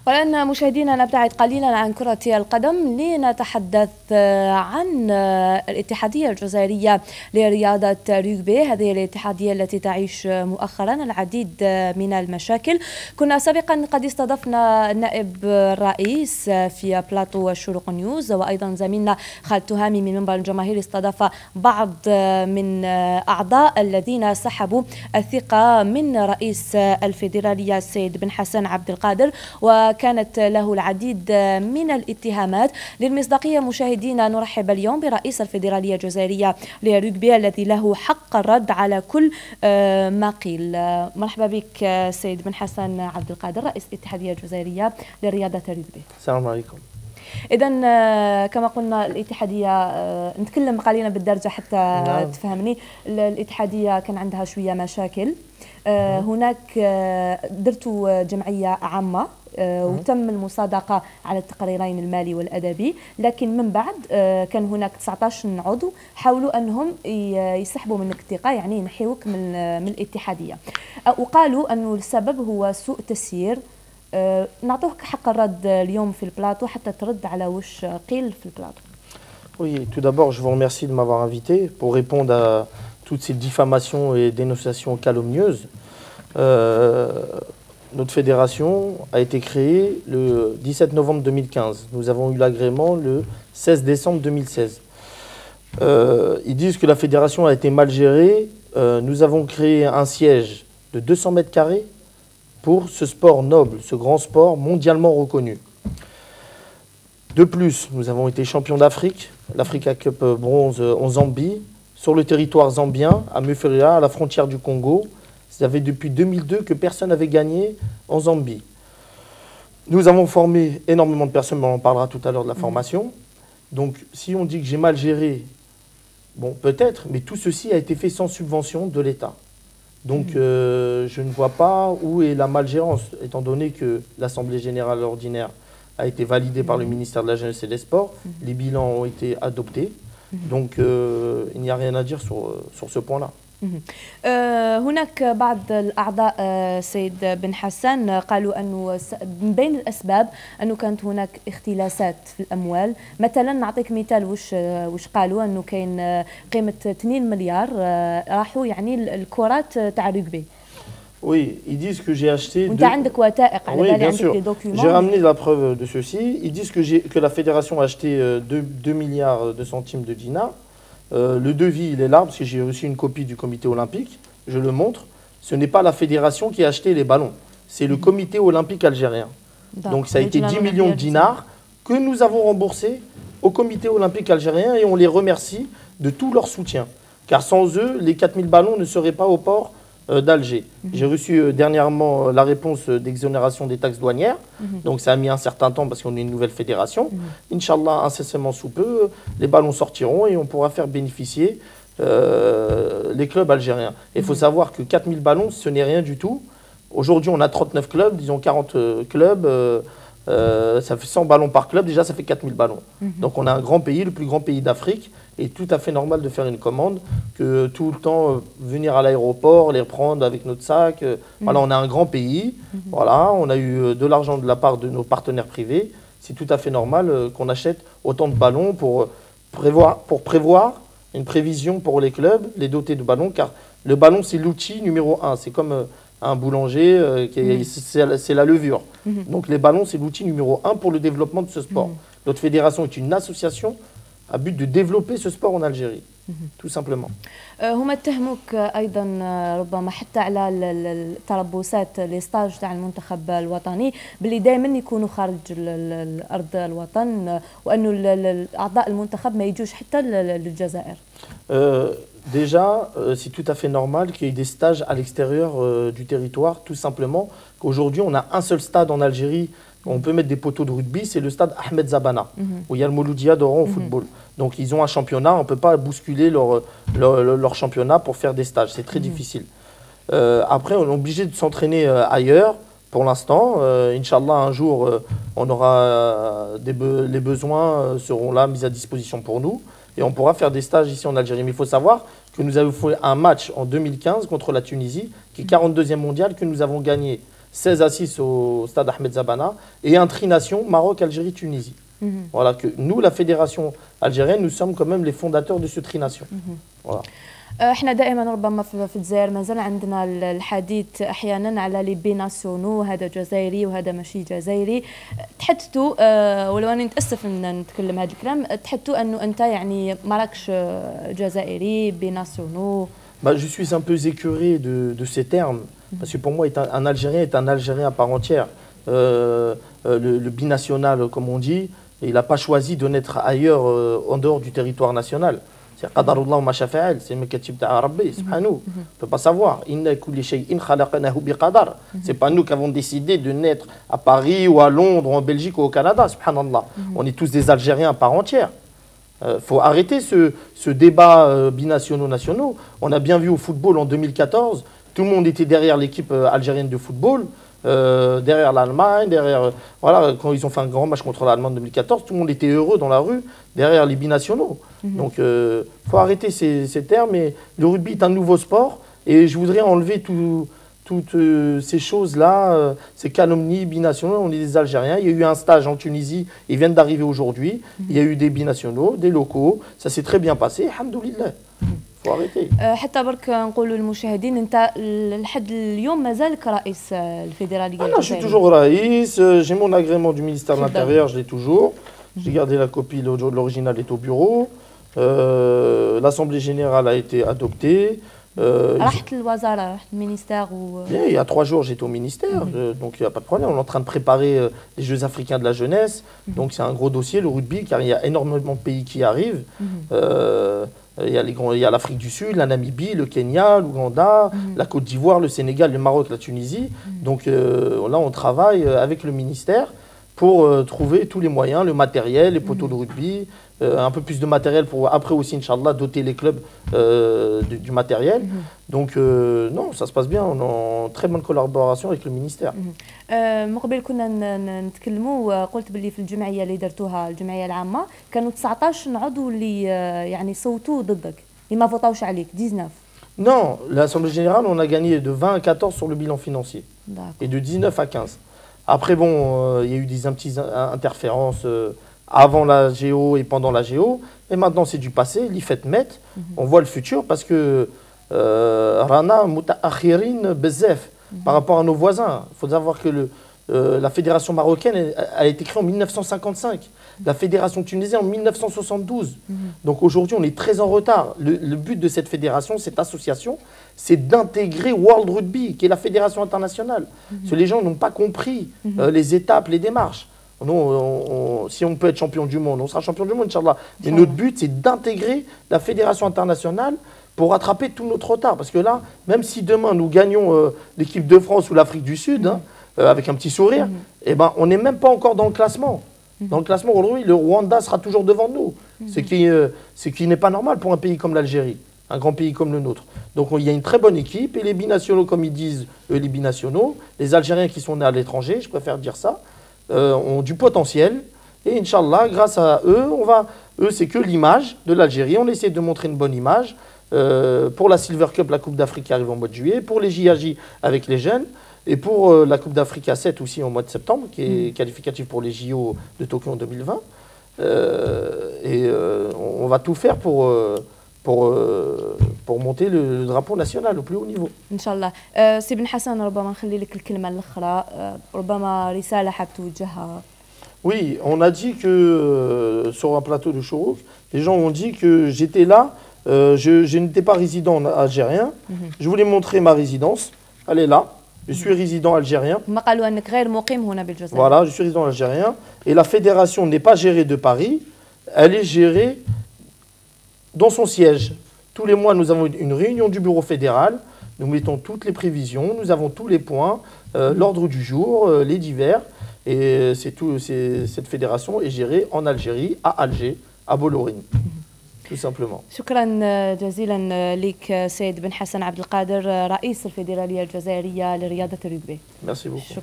والآن مشاهدينا نبتعد قليلا عن كرة القدم لنتحدث عن الاتحادية الجزائرية لرياضة ريغبي. هذه الاتحادية التي تعيش مؤخرا العديد من المشاكل. كنا سابقا قد استضفنا نائب الرئيس في بلاطو الشروق نيوز، وأيضا زميلنا خالد تهامي من منبر الجماهير استضاف بعض من أعضاء الذين سحبوا الثقة من رئيس الفيدرالية السيد بن حسن عبد القادر، وكانت له العديد من الاتهامات. للمصداقية مشاهدينا نرحب اليوم برئيس الفيدرالية الجزائرية لريغبي الذي له حق الرد على كل ما قيل. مرحبا بك سيد بن حسن عبد القادر، رئيس الاتحادية الجزائرية لرياضة ريغبي. السلام عليكم. إذا كما قلنا الاتحادية، نتكلم قليلا بالدرجة حتى تفهمني. الاتحادية كان عندها شوية مشاكل. هناك درتوا جمعية عامة وتم المصادقة على التقريرين المالي والأدبي، لكن من بعد كان هناك 19 عضو حاولوا أنهم يسحبوا منك الثقة، يعني ينحيوك من الاتحادية، وقالوا أنه السبب هو سوء تسيير. نعطوك حق الرد اليوم في البلاطو حتى ترد على وش قيل في البلاطو. Oui, tout d'abord, je vous remercie de m'avoir invité pour répondre à toutes ces diffamations et dénonciations calomnieuses. Notre fédération a été créée le 17 novembre 2015. Nous avons eu l'agrément le 16 décembre 2016. Ils disent que la fédération a été mal gérée. Nous avons créé un siège de 200 mètres carrés pour ce sport noble, ce grand sport mondialement reconnu. De plus, nous avons été champions d'Afrique, l'Africa Cup bronze en Zambie, sur le territoire zambien, à Mufulira, à la frontière du Congo. Ça fait depuis 2002 que personne n'avait gagné en Zambie. Nous avons formé énormément de personnes, mais on en parlera tout à l'heure de la formation. Donc, si on dit que j'ai mal géré, bon, peut-être, mais tout ceci a été fait sans subvention de l'État. Donc, je ne vois pas où est la malgérance, étant donné que l'Assemblée générale ordinaire a été validée par le ministère de la Jeunesse et des Sports. Les bilans ont été adoptés. Donc, il n'y a rien à dire sur ce point-là. هناك بعض الأعضاء سيد بن حسن قالوا أنه من بين الأسباب أنه كانت هناك اختلاسات في الأموال. مثلا نعطيك مثال وش قالوا، أنه كاين قيمة 2 مليار راحوا يعني الكرات تاع ريغبي. Oui, ils disent que j'ai acheté... Oui, bien sûr. J'ai ramené la preuve de ceci. Ils disent que la fédération a acheté 2 milliards de centimes de dinars. Le devis, il est là, parce que j'ai reçu une copie du comité olympique. Je le montre. Ce n'est pas la fédération qui a acheté les ballons. C'est le comité olympique algérien. Donc ça a été 10 millions de dinars que nous avons remboursés au comité olympique algérien et on les remercie de tout leur soutien. Car sans eux, les 4000 ballons ne seraient pas au port d'Alger. J'ai reçu dernièrement la réponse d'exonération des taxes douanières. Donc ça a mis un certain temps parce qu'on est une nouvelle fédération. Inch'Allah, incessamment sous peu, les ballons sortiront et on pourra faire bénéficier les clubs algériens. Il faut savoir que 4000 ballons, ce n'est rien du tout. Aujourd'hui, on a 39 clubs, disons 40 clubs. Ça fait 100 ballons par club, déjà ça fait 4000 ballons. Donc on a un grand pays, le plus grand pays d'Afrique, et tout à fait normal de faire une commande, que tout le temps venir à l'aéroport, les reprendre avec notre sac. Voilà, on a un grand pays, voilà, on a eu de l'argent de la part de nos partenaires privés. C'est tout à fait normal qu'on achète autant de ballons pour prévoir une prévision pour les clubs, les doter de ballons, car le ballon c'est l'outil numéro 1, c'est comme... un boulanger, c'est la levure. Donc les ballons, c'est l'outil numéro 1 pour le développement de ce sport. Notre fédération est une association à but de développer ce sport en Algérie, tout simplement. هما اتهموك أيضا ربما حتى على التربصات لستاج تاع المنتخب الوطني باللي دائما يكونوا خارج الأرض الوطن، وأنه أعضاء المنتخب ما يجوش حتى للجزائر. Déjà, c'est tout à fait normal qu'il y ait des stages à l'extérieur du territoire, tout simplement. Qu'aujourd'hui, on a un seul stade en Algérie, on peut mettre des poteaux de rugby, c'est le stade Ahmed Zabana, où il y a le Mouloudia d'Oran au football. Donc ils ont un championnat, on ne peut pas bousculer leur championnat pour faire des stages, c'est très difficile. Après, on est obligé de s'entraîner ailleurs. Pour l'instant, Inch'Allah, un jour, on aura les besoins seront là, mis à disposition pour nous. Et on pourra faire des stages ici en Algérie. Mais il faut savoir que nous avons fait un match en 2015 contre la Tunisie, qui est 42e mondial, que nous avons gagné 16 à 6 au stade Ahmed Zabana, et un trination Maroc, Algérie, Tunisie. Voilà, que nous, la fédération algérienne, nous sommes quand même les fondateurs de ce trination. Voilà. احنا دائما ربما في الجزائر مازال عندنا الحديث احيانا على لي بيناسيونو، هذا جزائري وهذا ماشي جزائري. تحدثوا ولو اني نتاسف ان نتكلم هذا الكلام، تحدثوا انه انت يعني ماراكش جزائري بيناسيونو. Je suis un peu écœuré de ces termes, parce que pour moi, un Algérien est un Algérien à part entière. Le binational, comme on dit, il n'a pas choisi de naître ailleurs, en dehors du territoire national. C'est qadarullah ma shafa'al, c'est le katib ta'a Rabbi, subhanahu. On ne peut pas savoir. Inna kulli shay'in khalaqnahu bi qadar. C'est pas nous qui avons décidé de naître à Paris ou à Londres ou en Belgique ou au Canada, subhanallah. On est tous des Algériens à part entière. Faut arrêter ce débat binationaux-nationaux. On a bien vu au football en 2014, tout le monde était derrière l'équipe algérienne de football, derrière l'Allemagne, voilà, quand ils ont fait un grand match contre l'Allemagne en 2014, tout le monde était heureux dans la rue, derrière les binationaux. Donc, faut arrêter ces termes. Et le rugby est un nouveau sport, et je voudrais enlever toutes ces choses-là, ces calomnies binationaux. On est des Algériens. Il y a eu un stage en Tunisie, ils viennent d'arriver aujourd'hui. Il y a eu des binationaux, des locaux. Ça s'est très bien passé, alhamdoulilah. faut arrêter. حتى برك نقولوا للمشاهدين انت لحد اليوم مازالك رئيس الفيدراليه الجزائريه. Je suis toujours raïs, j'ai mon agrément du ministère de l'Intérieur, je l'ai toujours. J'ai gardé la copie, l'original est au bureau. L'Assemblée générale a été adoptée. رحت الوزاره، رحت المينيستير Il y a 3 jours, j'étais au ministère, donc il n'y a pas de problème. On est en train de préparer les Jeux africains de la jeunesse. Donc c'est un gros dossier, le rugby, car il y a énormément de pays qui arrivent. Il y a l'Afrique du Sud, la Namibie, le Kenya, l'Ouganda, la Côte d'Ivoire, le Sénégal, le Maroc, la Tunisie. Donc là, on travaille avec le ministère pour trouver tous les moyens, le matériel, les poteaux de rugby, un peu plus de matériel pour après aussi, Inch'Allah, doter les clubs du matériel. Donc non, ça se passe bien, on est en très bonne collaboration avec le ministère. مقبل كنا نتكلموا وقلت باللي في الجمعيه اللي درتوها الجمعيه العامه كانوا 19 عضو اللي يعني صوتوا ضدك، اللي ما فوتاوش عليك 19. Non, l'Assemblée générale, on a gagné de 20 à 14 sur le bilan financier et de 19 à 15. Après, bon, il y a eu des petites interférences avant la géo et pendant la géo, et maintenant c'est du passé, l'IFET met, on voit le futur parce que Rana Mutaakhirin Bezef par rapport à nos voisins. Il faut savoir que la fédération marocaine a été créée en 1955, la fédération tunisienne en 1972. Donc aujourd'hui on est très en retard. Le but de cette fédération, cette association, c'est d'intégrer World Rugby, qui est la fédération internationale. Parce que les gens n'ont pas compris les étapes, les démarches. Non, si on peut être champion du monde, on sera champion du monde, Inch'Allah. Mais notre but, c'est d'intégrer la fédération internationale pour rattraper tout notre retard. Parce que là, même si demain nous gagnons l'équipe de France ou l'Afrique du Sud, avec un petit sourire, eh ben, on n'est même pas encore dans le classement. Dans le classement, aujourd'hui, le Rwanda sera toujours devant nous. Ce qui n'est pas normal pour un pays comme l'Algérie, un grand pays comme le nôtre. Donc il y a une très bonne équipe, et les binationaux, comme ils disent, les binationaux, les Algériens qui sont nés à l'étranger, je préfère dire ça, ont du potentiel, et Inch'Allah, grâce à eux, eux c'est que l'image de l'Algérie, on essaie de montrer une bonne image pour la Silver Cup, la Coupe d'Afrique qui arrive en mois de juillet, pour les JAJ avec les jeunes, et pour la Coupe d'Afrique à 7 aussi en mois de septembre, qui est qualificative pour les JO de Tokyo en 2020, et on va tout faire pour monter le drapeau national au plus haut niveau. Inch'Allah. سي بن حسن ربما نخلي لك الكلمة الأخرى، ربما رسالة حاب توجهها. Oui, on a dit que sur un plateau de Chourouk, les gens ont dit que j'étais là, je n'étais pas résident algérien, je voulais montrer ma résidence, elle est là, je suis résident algérien. ما قالوا أنك غير مقيم هنا بالجزائر. Voilà, je suis résident algérien, et la fédération n'est pas gérée de Paris, elle est gérée dans son siège. Tous les mois, nous avons une réunion du bureau fédéral, nous mettons toutes les prévisions, nous avons tous les points, l'ordre du jour, les divers, et cette fédération est gérée en Algérie, à Alger, à Bollorine, tout simplement. شكرا جزيلا لك سيد بن حسن عبد القادر رئيس الفيدرالية الجزائرية لرياضة الرugby. Merci beaucoup.